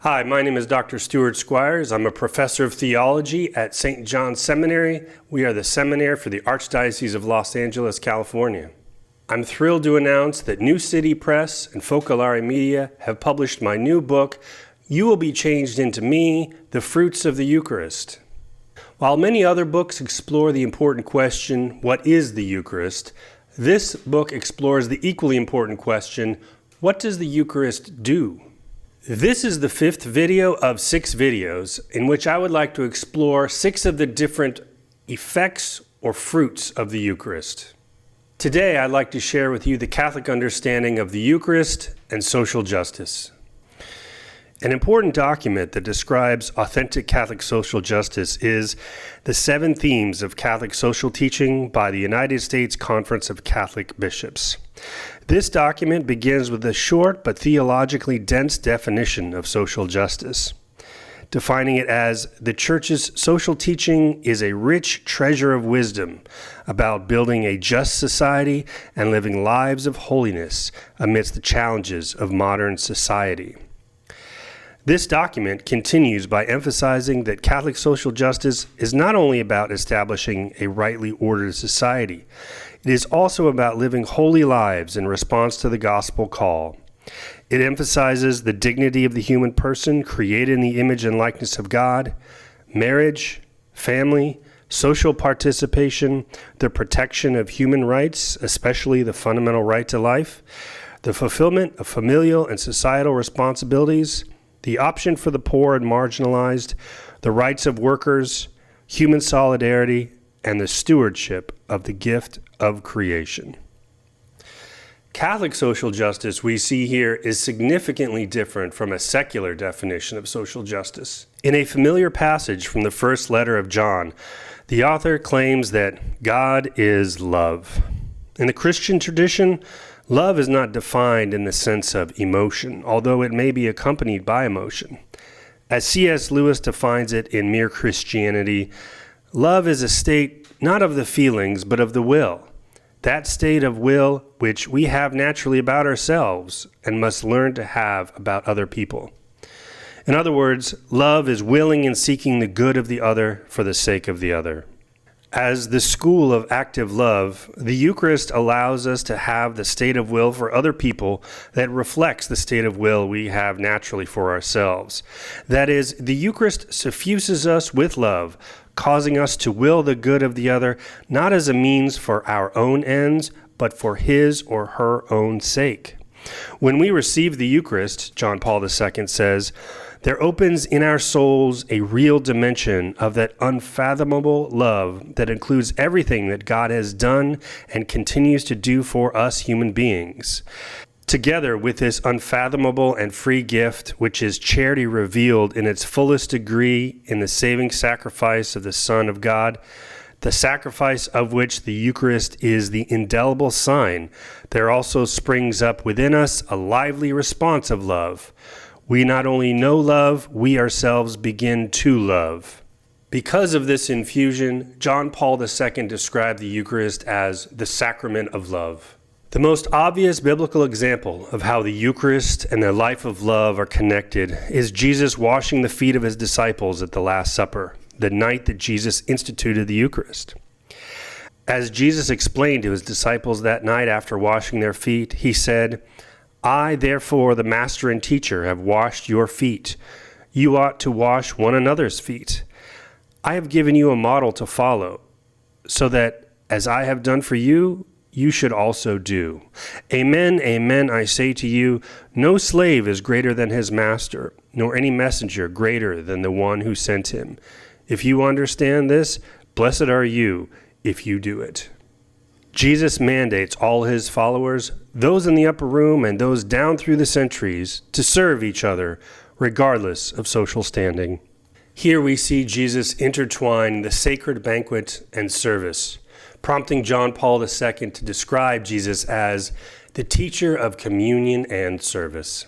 Hi, my name is Dr. Stuart Squires. I'm a professor of theology at St. John's Seminary. We are the seminary for the Archdiocese of Los Angeles, California. I'm thrilled to announce that New City Press and Focolare Media have published my new book, You Will Be Changed Into Me, The Fruits of the Eucharist. While many other books explore the important question, what is the Eucharist? This book explores the equally important question, what does the Eucharist do? This is the fifth video of 6 videos in which I would like to explore 6 of the different effects or fruits of the Eucharist. Today, I'd like to share with you the Catholic understanding of the Eucharist and social justice. An important document that describes authentic Catholic social justice is the 7 Themes of Catholic Social Teaching by the United States Conference of Catholic Bishops. This document begins with a short but theologically dense definition of social justice, defining it as the Church's social teaching is a rich treasure of wisdom about building a just society and living lives of holiness amidst the challenges of modern society. This document continues by emphasizing that Catholic social justice is not only about establishing a rightly ordered society, it is also about living holy lives in response to the gospel call. It emphasizes the dignity of the human person created in the image and likeness of God, marriage, family, social participation, the protection of human rights, especially the fundamental right to life, the fulfillment of familial and societal responsibilities, the option for the poor and marginalized, the rights of workers, human solidarity, and the stewardship of the gift of creation. Catholic social justice we see here is significantly different from a secular definition of social justice. In a familiar passage from the first letter of John, the author claims that God is love. In the Christian tradition, love is not defined in the sense of emotion, although it may be accompanied by emotion. As C.S. Lewis defines it in Mere Christianity, love is a state not of the feelings, but of the will. That state of will which we have naturally about ourselves and must learn to have about other people. In other words, love is willing and seeking the good of the other for the sake of the other. As the school of active love, the Eucharist allows us to have the state of will for other people that reflects the state of will we have naturally for ourselves. That is, the Eucharist suffuses us with love, causing us to will the good of the other, not as a means for our own ends, but for his or her own sake. When we receive the Eucharist, John Paul II says, there opens in our souls a real dimension of that unfathomable love that includes everything that God has done and continues to do for us human beings. Together with this unfathomable and free gift, which is charity revealed in its fullest degree in the saving sacrifice of the Son of God, the sacrifice of which the Eucharist is the indelible sign, there also springs up within us a lively response of love. We not only know love, we ourselves begin to love. Because of this infusion, John Paul II described the Eucharist as the sacrament of love. The most obvious biblical example of how the Eucharist and the life of love are connected is Jesus washing the feet of his disciples at the Last Supper, the night that Jesus instituted the Eucharist. As Jesus explained to his disciples that night after washing their feet, he said, I, therefore, the master and teacher, have washed your feet. You ought to wash one another's feet. I have given you a model to follow, so that, as I have done for you, you should also do. Amen, amen, I say to you, no slave is greater than his master, nor any messenger greater than the one who sent him. If you understand this, blessed are you if you do it. Jesus mandates all his followers, those in the upper room and those down through the centuries, to serve each other, regardless of social standing. Here we see Jesus intertwine the sacred banquet and service, prompting John Paul II to describe Jesus as the teacher of communion and service.